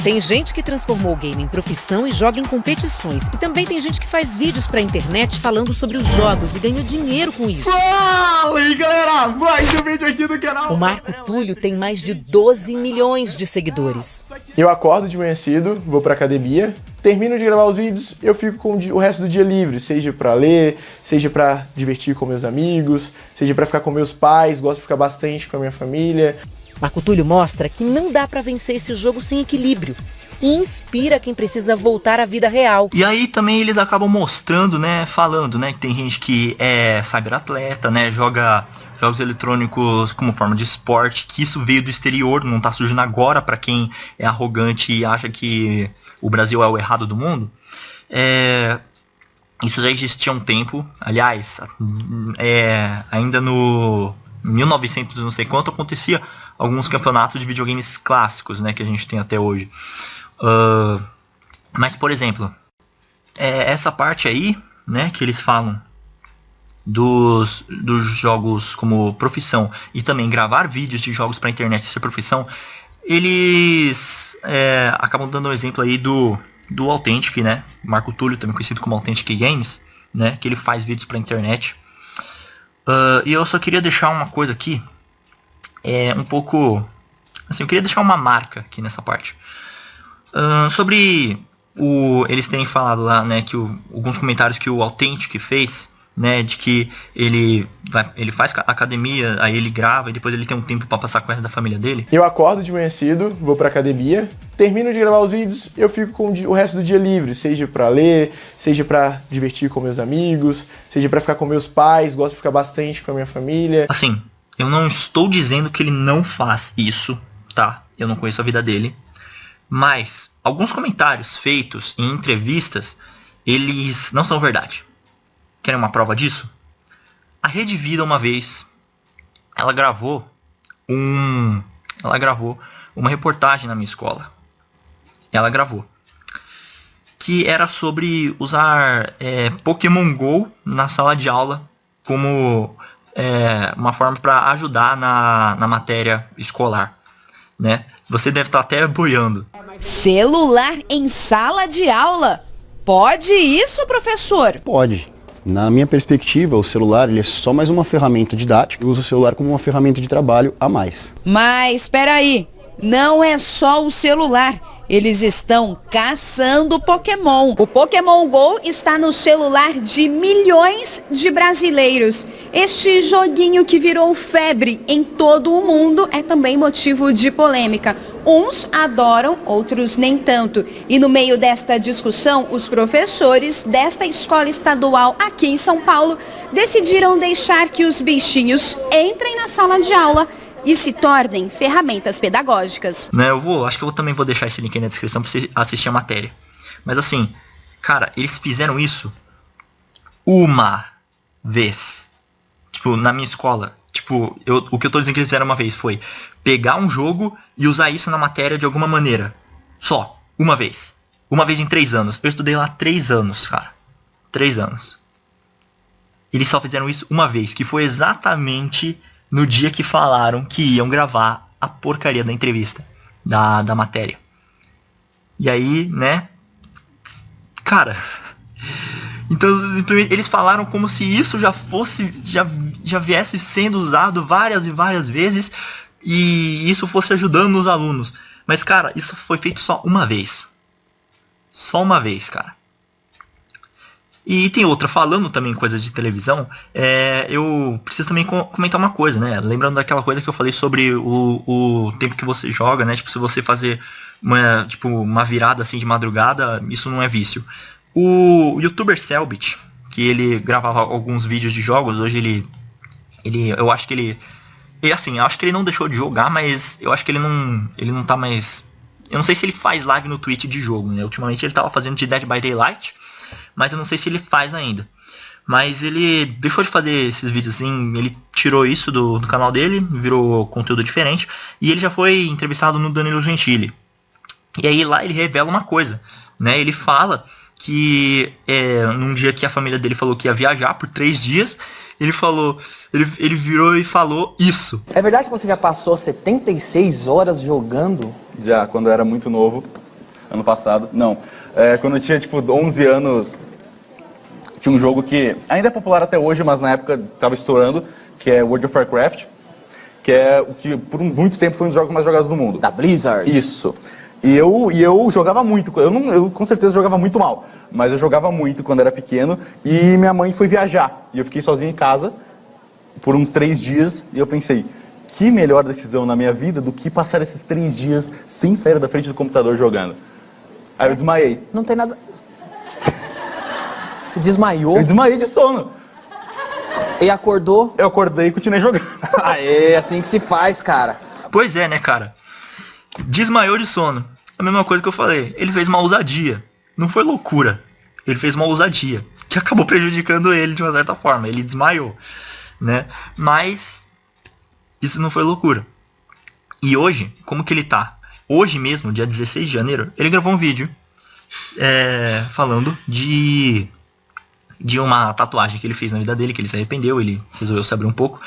Speaker 4: Tem gente que transformou o game em profissão e joga em competições. E também tem gente que faz vídeos pra internet falando sobre os jogos e ganha dinheiro com isso.
Speaker 11: Fala aí, galera! Mais um vídeo aqui do canal.
Speaker 4: O Marco Túlio tem mais de 12 milhões de seguidores.
Speaker 11: Eu acordo de manhã cedo, vou pra academia, termino de gravar os vídeos, eu fico com o resto do dia livre, seja pra ler, seja pra divertir com meus amigos, seja pra ficar com meus pais, gosto de ficar bastante com a minha família.
Speaker 4: Marco Túlio mostra que não dá pra vencer esse jogo sem equilíbrio e inspira quem precisa voltar à vida real.
Speaker 1: E aí também eles acabam mostrando, né, falando, né, que tem gente que é cyberatleta, né, joga jogos eletrônicos como forma de esporte, que isso veio do exterior, não tá surgindo agora pra quem é arrogante e acha que o Brasil é o errado do mundo. Isso já existia há um tempo, aliás, ainda no 1900 não sei quanto acontecia alguns campeonatos de videogames clássicos, né, que a gente tem até hoje. Mas, por exemplo, essa parte aí, né, que eles falam dos jogos como profissão e também gravar vídeos de jogos para internet ser profissão, eles acabam dando o exemplo aí do Authentic, né, Marco Túlio, também conhecido como Authentic Games, né, que ele faz vídeos para internet. E eu só queria deixar uma coisa aqui, um pouco, assim, eu queria deixar uma marca aqui nessa parte, sobre eles terem falado lá, né, que alguns comentários que o Authentic fez, né, de que ele faz academia, aí ele grava e depois ele tem um tempo para passar com o resto da família dele.
Speaker 11: Eu acordo de manhã cedo, vou pra academia, termino de gravar os vídeos, eu fico com o resto do dia livre, seja pra ler, seja pra divertir com meus amigos, seja pra ficar com meus pais, gosto de ficar bastante com a minha família.
Speaker 1: Assim, eu não estou dizendo que ele não faz isso, tá? Eu não conheço a vida dele, mas alguns comentários feitos em entrevistas, eles não são verdade. Querem uma prova disso? A Rede Vida, uma vez, ela gravou uma reportagem na minha escola. Ela gravou que era sobre usar Pokémon GO na sala de aula como uma forma para ajudar na matéria escolar, né? Você deve estar até boiando.
Speaker 12: Celular em sala de aula? Pode isso, professor?
Speaker 13: Pode. Na minha perspectiva, o celular ele é só mais uma ferramenta didática. Eu uso o celular como uma ferramenta de trabalho a mais.
Speaker 12: Mas espera aí, não é só o celular. Eles estão caçando Pokémon. O Pokémon GO está no celular de milhões de brasileiros. Este joguinho que virou febre em todo o mundo é também motivo de polêmica. Uns adoram, outros nem tanto. E no meio desta discussão, os professores desta escola estadual aqui em São Paulo decidiram deixar que os bichinhos entrem na sala de aula e se tornem ferramentas pedagógicas.
Speaker 1: Né, acho que eu também vou deixar esse link aí na descrição pra você assistir a matéria. Mas assim, cara, eles fizeram isso uma vez. Tipo, na minha escola. Tipo, o que eu tô dizendo que eles fizeram uma vez foi pegar um jogo e usar isso na matéria de alguma maneira. Só, uma vez. Uma vez em 3 anos. Eu estudei lá 3 anos, cara. 3 anos. Eles só fizeram isso uma vez, que foi exatamente no dia que falaram que iam gravar a porcaria da entrevista, da matéria. E aí, né? Cara, então eles falaram como se isso já viesse sendo usado várias e várias vezes e isso fosse ajudando os alunos. Mas, cara, isso foi feito só uma vez. Só uma vez, cara. E tem outra, falando também coisa de televisão, eu preciso também comentar uma coisa, né? Lembrando daquela coisa que eu falei sobre o tempo que você joga, né? Tipo, se você fazer uma virada assim de madrugada, isso não é vício. O youtuber Selbit, que ele gravava alguns vídeos de jogos, hoje eu acho que ele assim, eu acho que ele não deixou de jogar, mas eu acho que ele não tá mais... Eu não sei se ele faz live no Twitch de jogo, né? Ultimamente ele tava fazendo de Dead by Daylight, mas eu não sei se ele faz ainda. Mas ele deixou de fazer esses vídeos assim, ele tirou isso do canal dele, virou conteúdo diferente. E ele já foi entrevistado no Danilo Gentili. E aí lá ele revela uma coisa, né? Ele fala que num dia que a família dele falou que ia viajar por 3 dias, ele virou e falou isso.
Speaker 14: É verdade que você já passou 76 horas jogando?
Speaker 15: Já, quando eu era muito novo, ano passado, não. Quando eu tinha, 11 anos, tinha um jogo que ainda é popular até hoje, mas na época estava estourando, que é World of Warcraft, que é o que por muito tempo foi um dos jogos mais jogados do mundo.
Speaker 14: Da Blizzard?
Speaker 15: Isso. E eu jogava muito, eu com certeza jogava muito mal, mas eu jogava muito quando era pequeno e minha mãe foi viajar. E eu fiquei sozinho em casa por uns 3 dias e eu pensei, que melhor decisão na minha vida do que passar esses 3 dias sem sair da frente do computador jogando. Aí eu desmaiei.
Speaker 14: Não tem nada... Você desmaiou?
Speaker 15: Eu desmaiei de sono.
Speaker 14: E acordou?
Speaker 15: Eu acordei e continuei jogando.
Speaker 14: É assim que se faz, cara.
Speaker 1: Pois é, né, cara? Desmaiou de sono. A mesma coisa que eu falei. Ele fez uma ousadia. Não foi loucura. Ele fez uma ousadia. Que acabou prejudicando ele de uma certa forma. Ele desmaiou, né? Mas isso não foi loucura. E hoje, como que ele tá? Hoje mesmo, dia 16 de janeiro, ele gravou um vídeo falando de uma tatuagem que ele fez na vida dele, que ele se arrependeu, ele resolveu se abrir um pouco.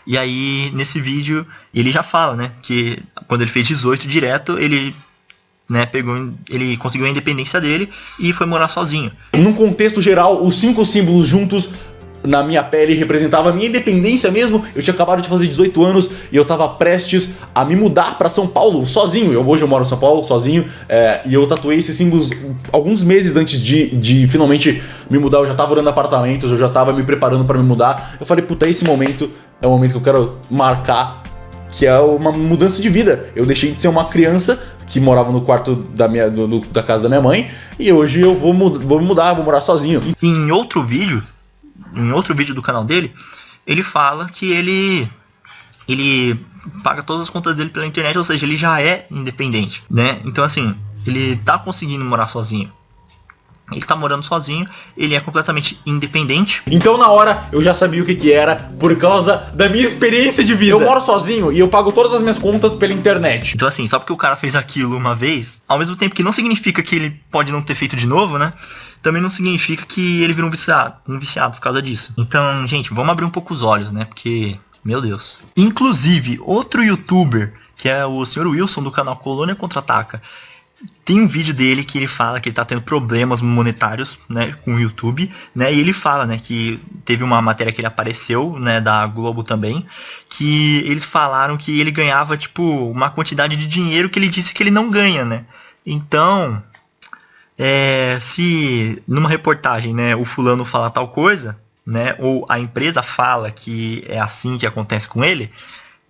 Speaker 1: E aí, nesse vídeo, ele já fala, né, que quando ele fez 18 direto, ele, né, ele conseguiu a independência dele e foi morar sozinho.
Speaker 16: Num contexto geral, os 5 símbolos juntos na minha pele representava a minha independência mesmo. Eu tinha acabado de fazer 18 anos e eu tava prestes a me mudar pra São Paulo sozinho. Hoje eu moro em São Paulo sozinho, e eu tatuei esses símbolos alguns meses antes de finalmente me mudar. Eu já tava olhando apartamentos, eu já tava me preparando pra me mudar. Eu falei, puta, esse momento é o momento que eu quero marcar, que é uma mudança de vida. Eu deixei de ser uma criança que morava no quarto da casa da minha mãe, e hoje eu vou me mudar, vou morar sozinho.
Speaker 1: Em outro vídeo do canal dele, ele fala que ele paga todas as contas dele pela internet, ou seja, ele já é independente, né? Então assim, ele tá conseguindo morar sozinho, Ele tá morando sozinho, ele é completamente independente.
Speaker 16: Então na hora eu já sabia o que era, por causa da minha experiência de vida. Eu moro sozinho e eu pago todas as minhas contas pela internet.
Speaker 1: Então assim, só porque o cara fez aquilo uma vez, ao mesmo tempo que não significa que ele pode não ter feito de novo, né? Também não significa que ele vira um viciado por causa disso. Então, gente, vamos abrir um pouco os olhos, né? Porque, meu Deus. Inclusive, outro youtuber, que é o Sr. Wilson do canal Colônia Contra-Ataca, tem um vídeo dele que ele fala que ele tá tendo problemas monetários, né, com o YouTube, né, e ele fala, né, que teve uma matéria que ele apareceu, né, da Globo também, que eles falaram que ele ganhava, tipo, uma quantidade de dinheiro que ele disse que ele não ganha, né. Então, se numa reportagem, né, o fulano fala tal coisa, né, ou a empresa fala que é assim que acontece com ele,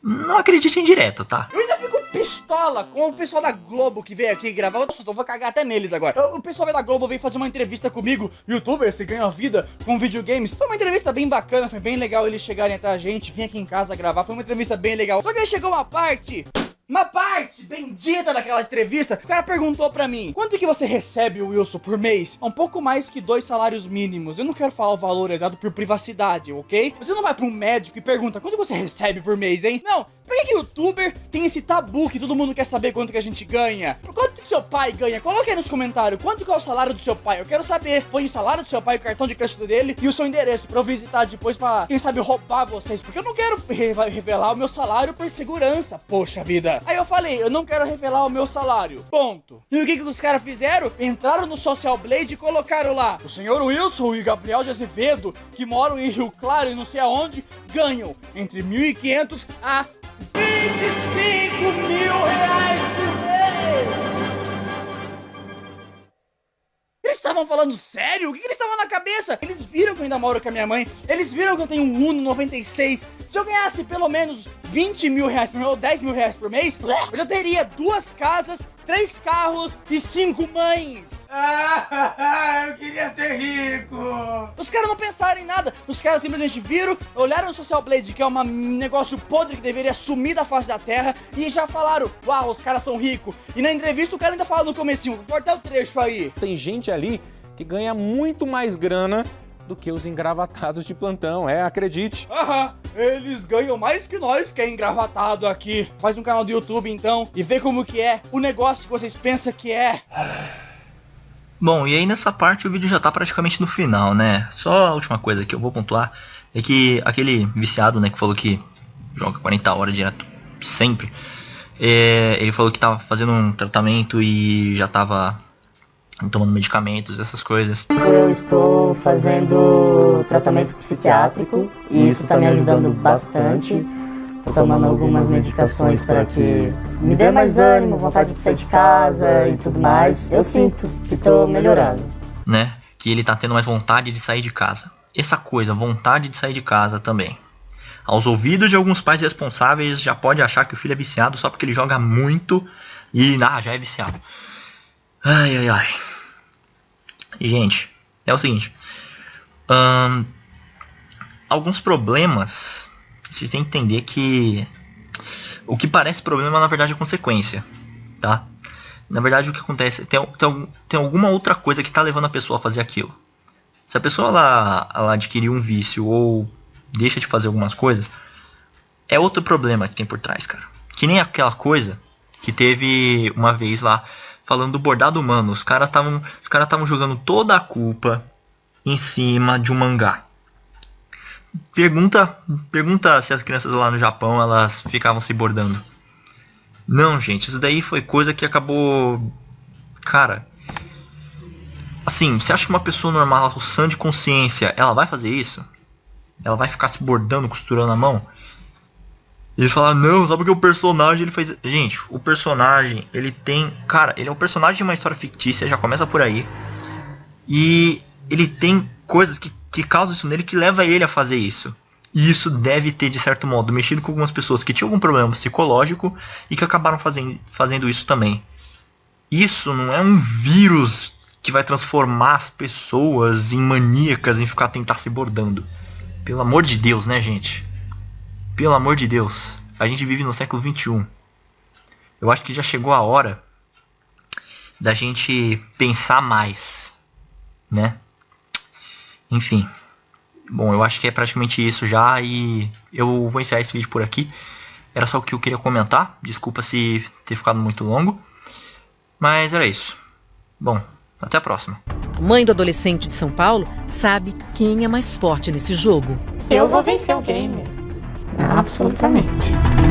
Speaker 1: não acreditem direto, tá?
Speaker 17: Eu ainda fico pistola com o pessoal da Globo que veio aqui gravar. Eu vou cagar até neles agora. O pessoal da Globo veio fazer uma entrevista comigo. YouTuber, você ganha vida com videogames. Foi uma entrevista bem bacana, foi bem legal eles chegarem até a gente, vir aqui em casa gravar. Foi uma entrevista bem legal. Só que aí chegou uma parte bendita daquela entrevista. O cara perguntou pra mim: quanto que você recebe, Wilson, por mês? Um pouco mais que 2 salários mínimos. Eu não quero falar o valor exato por privacidade, ok? Você não vai pra um médico e pergunta: quanto você recebe por mês, hein? Não. Por que youtuber tem esse tabu que todo mundo quer saber quanto que a gente ganha? Quanto que seu pai ganha? Coloque aí nos comentários quanto que é o salário do seu pai. Eu quero saber. Põe o salário do seu pai, o cartão de crédito dele e o seu endereço pra eu visitar depois pra, quem sabe, roubar vocês. Porque eu não quero revelar o meu salário por segurança. Poxa vida. Aí eu falei: eu não quero revelar o meu salário. Ponto. E o que os caras fizeram? Entraram no Social Blade e colocaram lá: o senhor Wilson e Gabriel de Azevedo, que moram em Rio Claro e não sei aonde, ganham entre 1.500 a 25 mil reais por mês. Eles estavam falando sério? O que eles estavam na cabeça? Eles viram que eu ainda moro com a minha mãe. Eles viram que eu tenho um Uno 96. Se eu ganhasse pelo menos 20 mil reais por mês ou 10 mil reais por mês, eu já teria 2 casas, 3 carros e 5 mães. Eu queria ser rico. Os caras não pensaram em nada. Os caras simplesmente viram, olharam no Social Blade, que é um negócio podre que deveria sumir da face da terra, e já falaram: uau, os caras são ricos. E na entrevista o cara ainda fala no comecinho: corta o trecho aí.
Speaker 18: Tem gente ali que ganha muito mais grana do que os engravatados de plantão, acredite.
Speaker 17: Eles ganham mais que nós que é engravatado aqui. Faz um canal do YouTube então e vê como que é o negócio que vocês pensam que é.
Speaker 1: Bom, e aí nessa parte o vídeo já tá praticamente no final, né? Só a última coisa que eu vou pontuar é que aquele viciado, né, que falou que joga 40 horas direto sempre, ele falou que tava fazendo um tratamento e já tava tomando medicamentos, essas coisas.
Speaker 9: Eu estou fazendo tratamento psiquiátrico e isso está me ajudando bastante. Estou tomando algumas medicações para que me dê mais ânimo, vontade de sair de casa e tudo mais. Eu sinto que estou melhorando.
Speaker 1: Né? Que ele tá tendo mais vontade de sair de casa. Essa coisa, vontade de sair de casa também. Aos ouvidos de alguns pais responsáveis, já pode achar que o filho é viciado só porque ele joga muito e já é viciado. Ai, ai, ai. E, gente, é o seguinte. Alguns problemas, vocês têm que entender que o que parece problema, na verdade, é consequência, tá? Na verdade, o que acontece, tem alguma outra coisa que tá levando a pessoa a fazer aquilo. Se a pessoa ela adquirir um vício ou deixa de fazer algumas coisas, é outro problema que tem por trás, cara. Que nem aquela coisa que teve uma vez lá, falando do bordado humano. Os caras estavam jogando toda a culpa em cima de um mangá. Pergunta se as crianças lá no Japão, elas ficavam se bordando. Não, gente, isso daí foi coisa que acabou... Cara, assim, você acha que uma pessoa normal, sã de consciência, ela vai fazer isso? Ela vai ficar se bordando, costurando a mão? Eles falaram: não, só porque o personagem ele fez... Gente, o personagem, ele tem... Cara, ele é um personagem de uma história fictícia, já começa por aí. E ele tem coisas que causam isso nele, que leva ele a fazer isso. E isso deve ter, de certo modo, mexido com algumas pessoas que tinham algum problema psicológico e que acabaram fazendo isso também. Isso não é um vírus que vai transformar as pessoas em maníacas, em tentar se bordando. Pelo amor de Deus, né, gente? Pelo amor de Deus. A gente vive no século XXI. Eu acho que já chegou a hora da gente pensar mais. né? Enfim. Bom, eu acho que é praticamente isso já e eu vou encerrar esse vídeo por aqui. Era só o que eu queria comentar. Desculpa se ter ficado muito longo. Mas era isso. Bom, até a próxima.
Speaker 4: A mãe do adolescente de São Paulo sabe quem é mais forte nesse jogo.
Speaker 5: Eu vou vencer o game. Absolutamente.